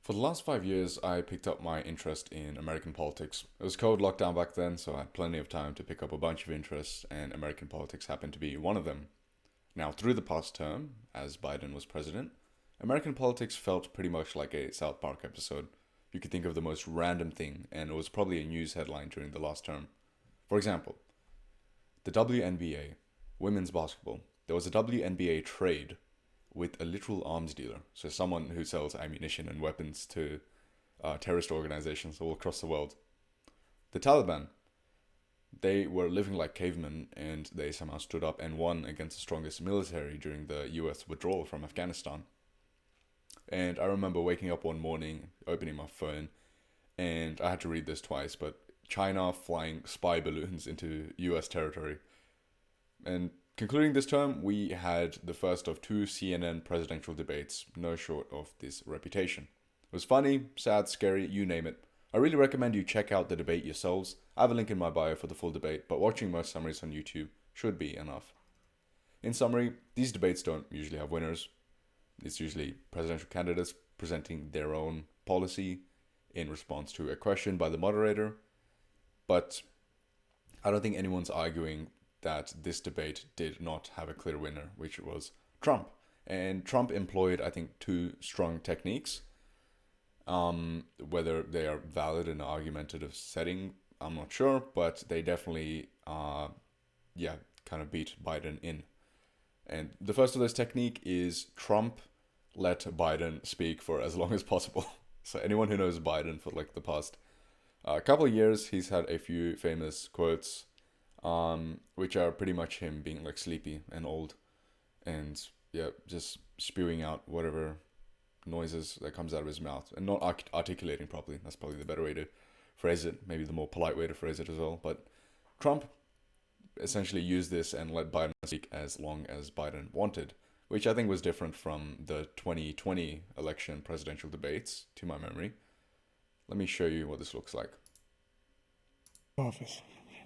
For the last 5 years, I picked up my interest in American politics. It was COVID lockdown back then, so I had plenty of time to pick up a bunch of interests, and American politics happened to be one of them. Now, through the past term, as Biden was president, American politics felt pretty much like a South Park episode. You could think of the most random thing, and it was probably a news headline during the last term. For example, the WNBA, women's basketball. There was a WNBA trade with a literal arms dealer, so someone who sells ammunition and weapons to terrorist organizations all across the world. The Taliban, they were living like cavemen and they somehow stood up and won against the strongest military during the US withdrawal from Afghanistan. And I remember waking up one morning, opening my phone, and I had to read this twice, but China flying spy balloons into US territory. And concluding this term, we had the first of two CNN presidential debates, no short of this reputation. It was funny, sad, scary, you name it. I really recommend you check out the debate yourselves. I have a link in my bio for the full debate, but watching most summaries on YouTube should be enough. In summary, these debates don't usually have winners. It's usually presidential candidates presenting their own policy in response to a question by the moderator. But I don't think anyone's arguing that this debate did not have a clear winner, which was Trump. And Trump employed, I think, two strong techniques. Whether they are valid in an argumentative setting, I'm not sure, but they definitely, kind of beat Biden in. And the first of this technique is Trump let Biden speak for as long as possible. So anyone who knows Biden for like the past couple of years, he's had a few famous quotes, which are pretty much him being like sleepy and old, and just spewing out whatever noises that comes out of his mouth and not articulating properly. That's probably the better way to phrase it, maybe the more polite way to phrase it as well. But Trump essentially used this and let Biden speak as long as Biden wanted, which I think was different from the 2020 election presidential debates, to my memory. Let me show you what this looks like. Office.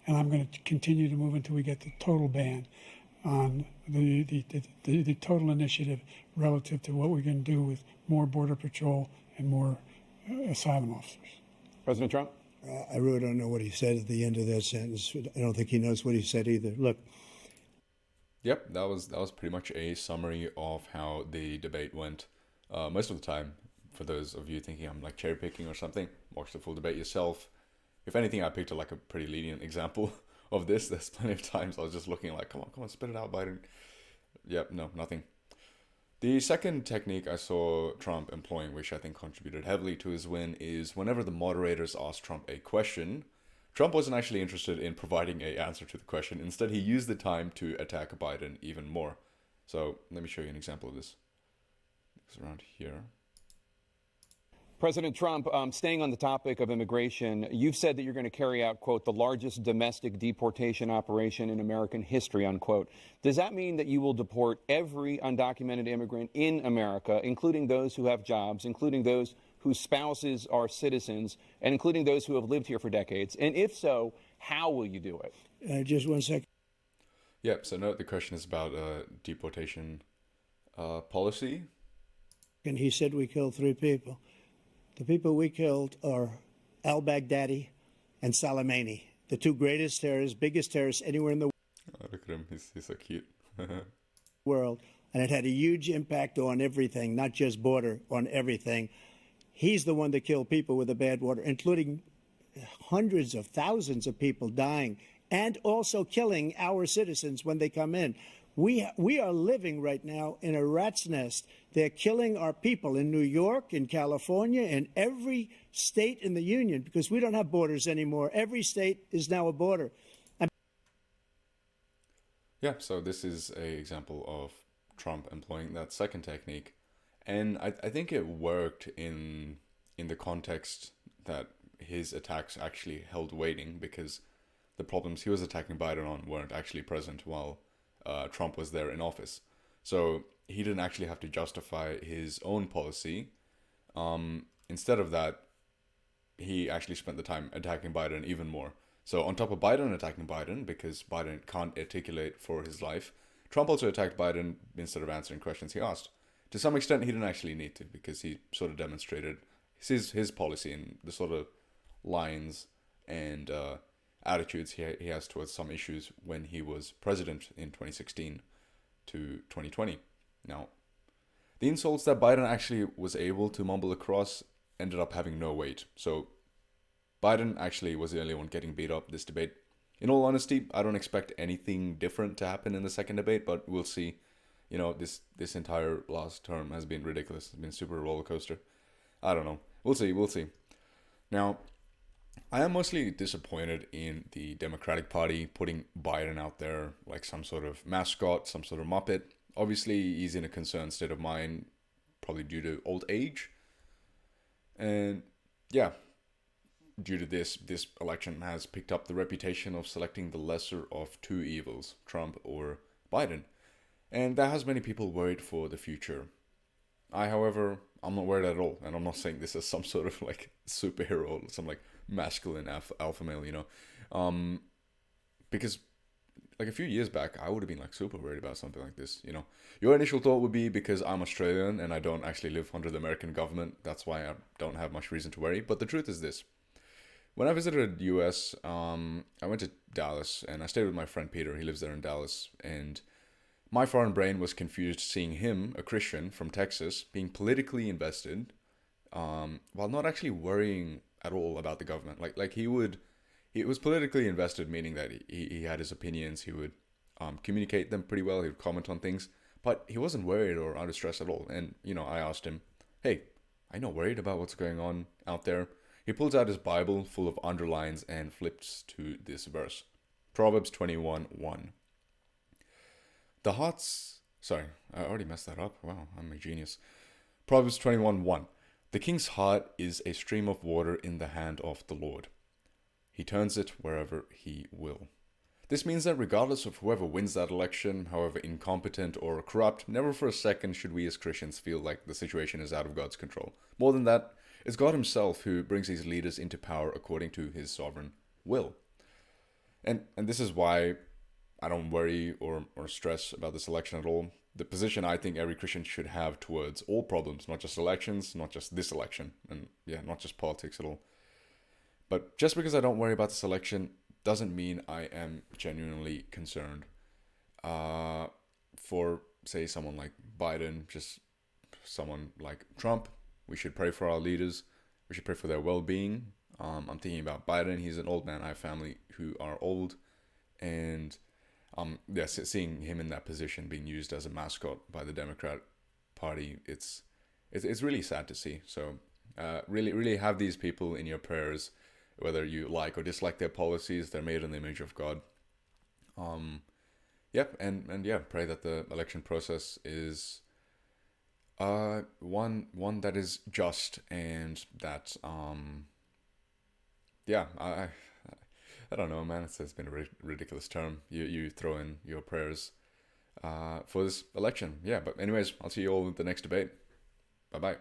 And I'm going to continue to move until we get the total ban on the total initiative relative to what we're going to do with more Border Patrol and more asylum officers. President Trump? I really don't know what he said at the end of that sentence. I don't think he knows what he said either. Look. Yep, that was pretty much a summary of how the debate went. Most of the time, for those of you thinking I'm like cherry picking or something, watch the full debate yourself. If anything, I picked like a pretty lenient example of this. There's plenty of times I was just looking like, come on, spit it out, Biden. Yep, no, nothing. The second technique I saw Trump employing, which I think contributed heavily to his win, is whenever the moderators asked Trump a question, Trump wasn't actually interested in providing an answer to the question. Instead, he used the time to attack Biden even more. So let me show you an example of this. It's around here. President Trump, staying on the topic of immigration, you've said that you're going to carry out, quote, the largest domestic deportation operation in American history, unquote. Does that mean that you will deport every undocumented immigrant in America, including those who have jobs, including those whose spouses are citizens, and including those who have lived here for decades? And if so, how will you do it? Just 1 second. Yep, so note the question is about deportation policy. And he said we killed 3 people. The people we killed are al-Baghdadi and Soleimani, the 2 greatest terrorists, biggest terrorists anywhere in the Look at him, he's so cute. world. And it had a huge impact on everything, not just border, on everything. He's the one that killed people with the bad water, including hundreds of thousands of people dying and also killing our citizens when they come in. We are living right now in a rat's nest. They're killing our people in New York, in California, in every state in the union because we don't have borders anymore. Every state is now a border. Yeah, so this is an example of Trump employing that second technique. And I think it worked in the context that his attacks actually held waiting because the problems he was attacking Biden on weren't actually present while Trump was there in office. So he didn't actually have to justify his own policy. Instead of that, he actually spent the time attacking Biden even more. So on top of Biden attacking Biden, because Biden can't articulate for his life, Trump also attacked Biden instead of answering questions he asked. To some extent, he didn't actually need to because he sort of demonstrated his policy and the sort of lines and attitudes he has towards some issues when he was president in 2016 to 2020. Now, the insults that Biden actually was able to mumble across ended up having no weight. So Biden actually was the only one getting beat up this debate. In all honesty, I don't expect anything different to happen in the second debate, but we'll see. You know, this entire last term has been ridiculous. It's been super roller coaster. I don't know. We'll see. Now, I am mostly disappointed in the Democratic Party putting Biden out there like some sort of mascot, some sort of muppet. Obviously, he's in a concerned state of mind, probably due to old age. And yeah, due to this election has picked up the reputation of selecting the lesser of two evils, Trump or Biden. And that has many people worried for the future. However, I'm not worried at all. And I'm not saying this as some sort of like superhero or some like masculine alpha male, you know. Because like a few years back, I would have been like super worried about something like this, you know. Your initial thought would be because I'm Australian and I don't actually live under the American government. That's why I don't have much reason to worry. But the truth is this. When I visited the US, I went to Dallas and I stayed with my friend Peter. He lives there in Dallas. And my foreign brain was confused seeing him, a Christian from Texas, being politically invested while not actually worrying at all about the government. He was politically invested, meaning that he had his opinions. He would communicate them pretty well. He would comment on things. But he wasn't worried or under stress at all. And, you know, I asked him, hey, are you not worried about what's going on out there? He pulls out his Bible full of underlines and flips to this verse. Proverbs 21:1. The hearts... Sorry, I already messed that up. Wow, I'm a genius. Proverbs 21:1. The king's heart is a stream of water in the hand of the Lord. He turns it wherever he will. This means that regardless of whoever wins that election, however incompetent or corrupt, never for a second should we as Christians feel like the situation is out of God's control. More than that, it's God himself who brings these leaders into power according to his sovereign will. And this is why I don't worry or stress about this election at all. The position I think every Christian should have towards all problems, not just elections, not just this election, and yeah, not just politics at all. But just because I don't worry about this election doesn't mean I am genuinely concerned. For, say, someone like Biden, just someone like Trump, we should pray for our leaders. We should pray for their well-being. I'm thinking about Biden. He's an old man. I have family who are old. And seeing him in that position, being used as a mascot by the Democrat Party, it's really sad to see. So really have these people in your prayers, whether you like or dislike their policies. They're made in the image of God. Pray that the election process is one that is just, and that I don't know, man. It's been a ridiculous term. You throw in your prayers for this election. Yeah, but anyways, I'll see you all at the next debate. Bye bye.